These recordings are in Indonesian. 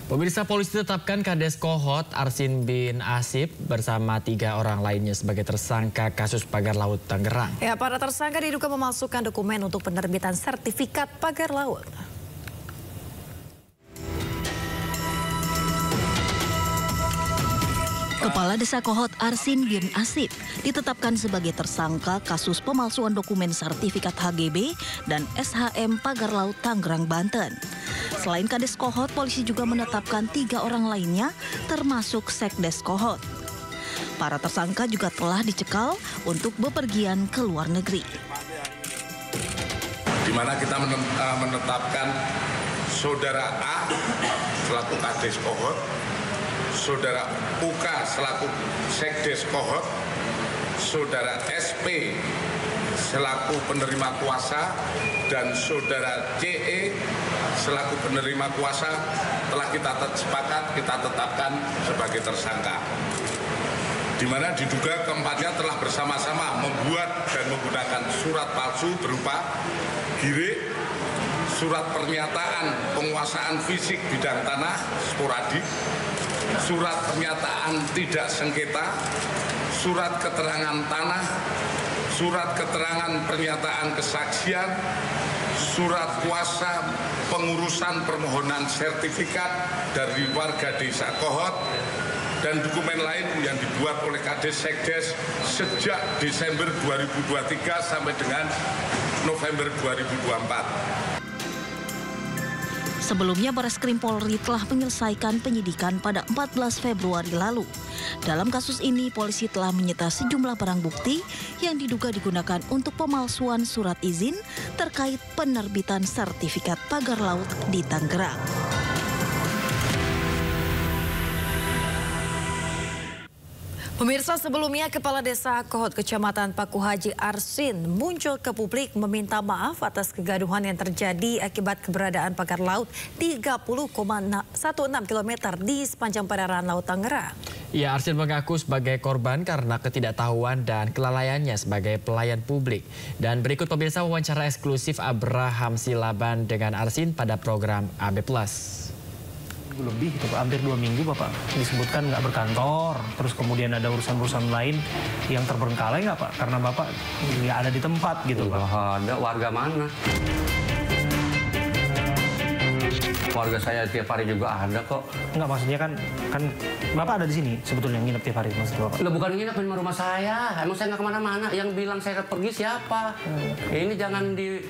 Pemirsa, polisi tetapkan Kades Kohot Arsin bin Asip bersama 3 orang lainnya sebagai tersangka kasus pagar laut Tangerang. Ya, para tersangka diduga memalsukan dokumen untuk penerbitan sertifikat pagar laut. Kepala Desa Kohot Arsin bin Asip ditetapkan sebagai tersangka kasus pemalsuan dokumen sertifikat HGB dan SHM pagar laut Tangerang, Banten. Selain Kades Kohot, polisi juga menetapkan 3 orang lainnya termasuk Sekdes Kohot. Para tersangka juga telah dicekal untuk bepergian ke luar negeri. Di mana kita menetapkan Saudara A selaku Kades Kohot, Saudara UK selaku Sekdes Kohot, Saudara SP selaku penerima kuasa, dan Saudara CE selaku penerima kuasa telah kita sepakat kita tetapkan sebagai tersangka. Di mana diduga keempatnya telah bersama-sama membuat dan menggunakan surat palsu berupa GIRIK, surat pernyataan penguasaan fisik bidang tanah sporadik, surat pernyataan tidak sengketa, surat keterangan tanah, surat keterangan pernyataan kesaksian, surat kuasa pengurusan permohonan sertifikat dari warga desa Kohot, dan dokumen lain yang dibuat oleh Kades Sekdes sejak Desember 2023 sampai dengan November 2024. Sebelumnya, Bareskrim Polri telah menyelesaikan penyidikan pada 14 Februari lalu. Dalam kasus ini, polisi telah menyita sejumlah barang bukti yang diduga digunakan untuk pemalsuan surat izin terkait penerbitan sertifikat pagar laut di Tangerang. Pemirsa, sebelumnya Kepala Desa Kohot Kecamatan Paku Haji Arsin muncul ke publik meminta maaf atas kegaduhan yang terjadi akibat keberadaan pagar laut 30,16 km di sepanjang perairan Laut Tangerang. Ya, Arsin mengaku sebagai korban karena ketidaktahuan dan kelalaiannya sebagai pelayan publik. Dan berikut pemirsa wawancara eksklusif Abraham Silaban dengan Arsin pada program AB+. Lebih itu Pak, hampir 2 minggu Bapak disebutkan nggak berkantor, terus kemudian ada urusan-urusan lain yang terbengkalai nggak Pak? Karena Bapak nggak ada di tempat gitu Pak. Ada, warga mana? Warga saya tiap hari juga ada kok. Nggak, maksudnya kan Bapak ada di sini sebetulnya nginep tiap hari maksud Bapak? Lo bukan nginep di rumah saya, emang saya nggak kemana-mana. Yang bilang saya pergi siapa? Ini jangan di...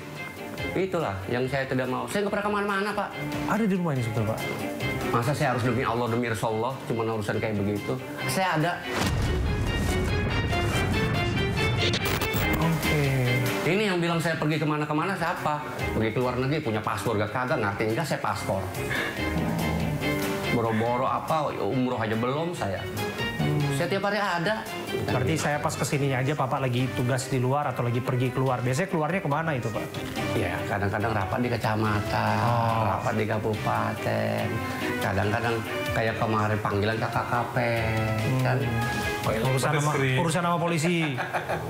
Itulah yang saya tidak mau. Saya nggak pernah kemana-mana Pak. Ada di rumah ini sebetulnya Pak? Masa saya harus demi Allah, demi Rasulullah, cuma urusan kayak begitu? Saya ada. Oke. Ini yang bilang saya pergi kemana-kemana siapa? Pergi ke luar negeri, punya paspor gak kagak, ngerti enggak saya paspor. Boro-boro apa, umroh aja belum saya. Saya tiap hari ada. Berarti saya pas kesininya aja Bapak lagi tugas di luar atau lagi pergi keluar. Biasanya keluarnya kemana itu Pak? Ya kadang-kadang rapat di kecamatan, rapat di kabupaten. Kadang-kadang kayak kemarin panggilan ke KKP. Kan? Urusan sama polisi.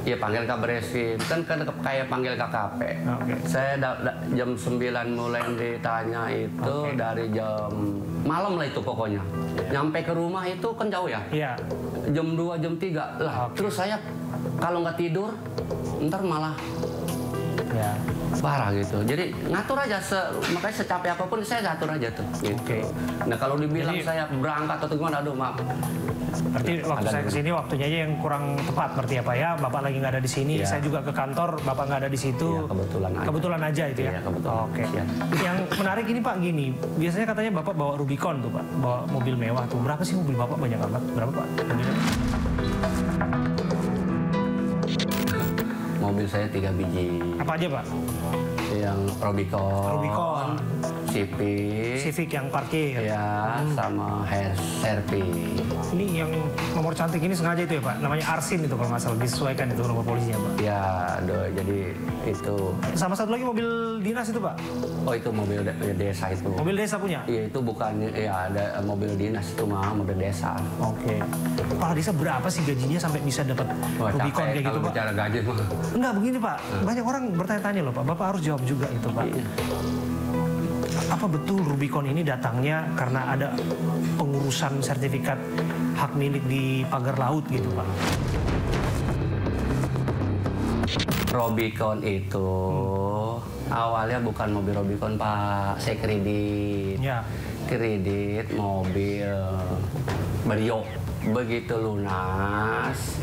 Iya panggil Kabreskrim. Kan kayak panggil KKP. Okay. Saya jam 9 mulai ditanya itu dari jam malam lah itu pokoknya. Nyampe ke rumah itu kan jauh ya? Iya. Jam 2, jam 3 lah. Terus saya kalau nggak tidur, ntar malah parah gitu. Jadi ngatur aja, makanya secapek apapun saya ngatur aja tuh. Gitu. Nah kalau dibilang saya berangkat atau gimana, aduh maaf. Berarti waktu saya kesini waktunya aja yang kurang tepat berarti ya Pak ya? Bapak lagi nggak ada di sini, saya juga ke kantor, Bapak nggak ada di situ. Ya, kebetulan aja itu ya? Iya, kebetulan. Oke. Ya. Yang menarik ini Pak gini, biasanya katanya Bapak bawa Rubicon tuh Pak, bawa mobil mewah tuh. Berapa sih mobil Bapak, banyak banget? Berapa Pak mobilnya? Mobil saya 3 biji. Apa aja Pak? Yang Rubicon, Civic yang parkir. Ya, sama Serpi. Ini yang nomor cantik ini sengaja itu ya Pak? Namanya Arsin itu kalau nggak salah, disesuaikan itu nomor polisinya Pak? Ya, jadi itu. Sama satu lagi mobil dinas itu Pak? Oh itu mobil desa itu. Mobil desa punya? Iya itu bukan, ya ada mobil dinas itu mah, mobil desa. Oke. Kepala desa berapa sih gajinya sampai bisa dapat Rubicon kayak gitu Pak? Bicara gaji mah. Enggak begini Pak, banyak orang bertanya-tanya loh Pak, Bapak harus jawab juga itu Pak. Iya. apa betul Rubicon ini datangnya karena ada pengurusan sertifikat hak milik di pagar laut gitu Pak? Rubicon itu awalnya bukan mobil Rubicon Pak, saya kredit. Ya. Kredit mobil Brio. Begitu lunas,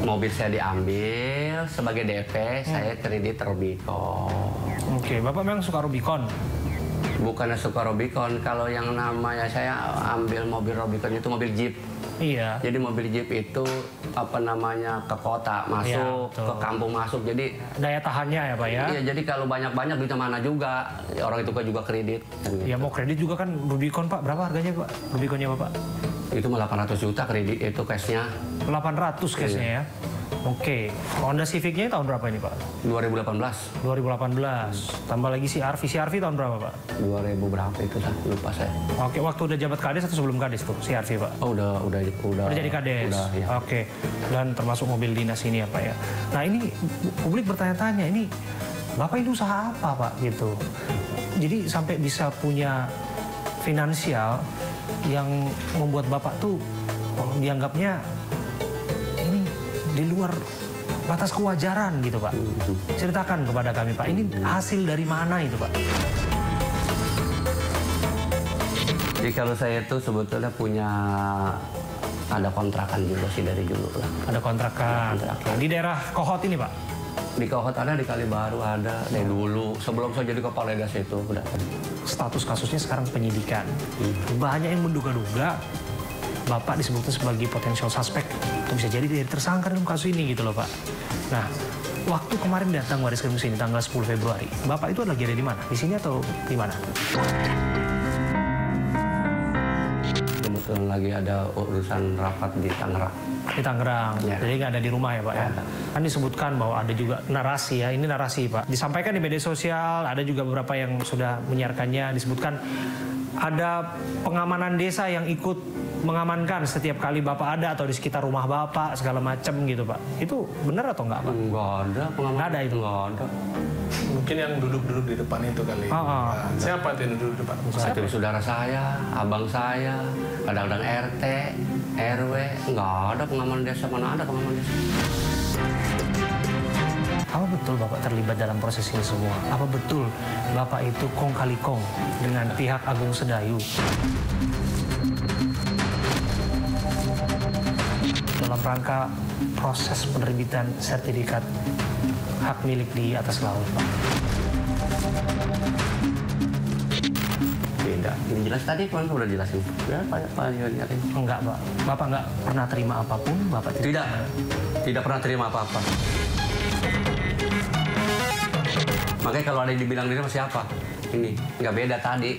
mobil saya diambil sebagai DP, saya kredit Rubicon. Oke, Bapak memang suka Rubicon? Bukannya suka Rubicon, kalau yang namanya saya ambil mobil Rubicon itu mobil Jeep. Iya. Jadi mobil Jeep itu apa namanya ke kota masuk, Iya, ke kampung masuk. Jadi daya tahannya ya Pak ya? Iya, jadi kalau banyak-banyak duitnya mana juga. Orang itu kan juga kredit. Kan gitu. Ya mau kredit juga kan Rubicon Pak, berapa harganya Pak? Rubiconnya Bapak? Itu mah 800 juta kredit itu cashnya. 800 cashnya ya? Oke. Honda Civic-nya tahun berapa ini Pak? 2018. 2018. Tambah lagi CR-V. CR-V tahun berapa Pak? 2000 berapa itu dah, lupa saya. Oke, waktu udah jabat kades atau sebelum kades tuh CR-V Pak? Oh udah Udah jadi kades. Udah, ya. Oke. Dan termasuk mobil dinas ini ya Pak ya. Nah ini publik bertanya-tanya, ini Bapak ini usaha apa Pak gitu? Jadi sampai bisa punya finansial yang membuat Bapak tuh dianggapnya ini di luar batas kewajaran gitu Pak. Ceritakan kepada kami Pak, ini hasil dari mana itu Pak? Jadi kalau saya tuh sebetulnya punya ada kontrakan juga sih dari dulu lah. Ada kontrakan. Di daerah Kohot ini Pak? Di Kohot ada, di Kalibaru ada, dari dulu. Sebelum saya jadi kepala desa itu udah. Status kasusnya sekarang penyidikan. Banyak yang menduga-duga Bapak disebutnya sebagai potensial suspek. Itu bisa jadi dari tersangka dalam kasus ini gitu loh Pak. Nah, waktu kemarin datang Baris Krim sini tanggal 10 Februari, Bapak itu lagi ada di mana? Di sini atau di mana? Kebetulan lagi ada urusan rapat di Tangerang. Di Tangerang, Ya. jadi nggak ada di rumah ya Pak ya? Kan disebutkan bahwa ada juga narasi ya, ini narasi Pak. Disampaikan di media sosial, ada juga beberapa yang sudah menyiarkannya, disebutkan ada pengamanan desa yang ikut mengamankan setiap kali Bapak ada atau di sekitar rumah Bapak segala macam gitu Pak. Itu benar atau enggak Pak? Enggak ada pengamanan. Nggak ada itu? Enggak ada. Mungkin yang duduk-duduk di depan itu kali. Nah, siapa itu yang duduk di depan? Itu saudara saya, abang saya, kadang-kadang RT, RW, enggak ada pengamanan desa, mana ada pengamanan desa. Apa betul Bapak terlibat dalam proses ini semua? Apa betul Bapak itu kong kali kong dengan pihak Agung Sedayu? Dalam rangka proses penerbitan sertifikat hak milik di atas laut, Pak. Beda. Ini jelas tadi kan udah jelasin. Ya, Pak Yoni. Enggak, Pak. Bapak nggak pernah terima apapun, Bapak Tidak. Tidak pernah terima apa-apa. Makanya kalau ada yang dibilang diri sama siapa? Ini nggak beda tadi.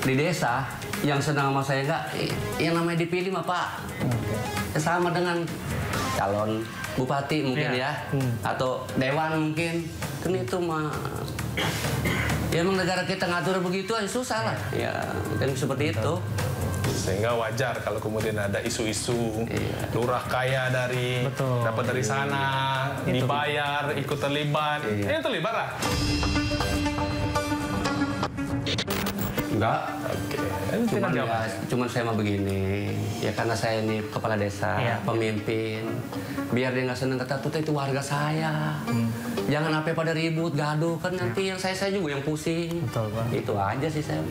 Di desa yang senang sama saya nggak, yang namanya dipilih mah Pak. Sama dengan calon bupati mungkin ya, atau dewan mungkin. Kan itu mah. Ya emang negara kita ngatur begitu aja susah lah. Ya kan seperti itu. Sehingga wajar kalau kemudian ada isu-isu lurah kaya dari dapat dari sana, dibayar, ikut terlibat. Ya terlibat lah. Enggak. Oke. Cuman saya mah begini, ya karena saya ini kepala desa, pemimpin, biar dia nggak seneng kata itu warga saya. Jangan apa pada ribut, gaduh kan nanti yang saya juga yang pusing. Betul, Pak. Itu aja sih saya.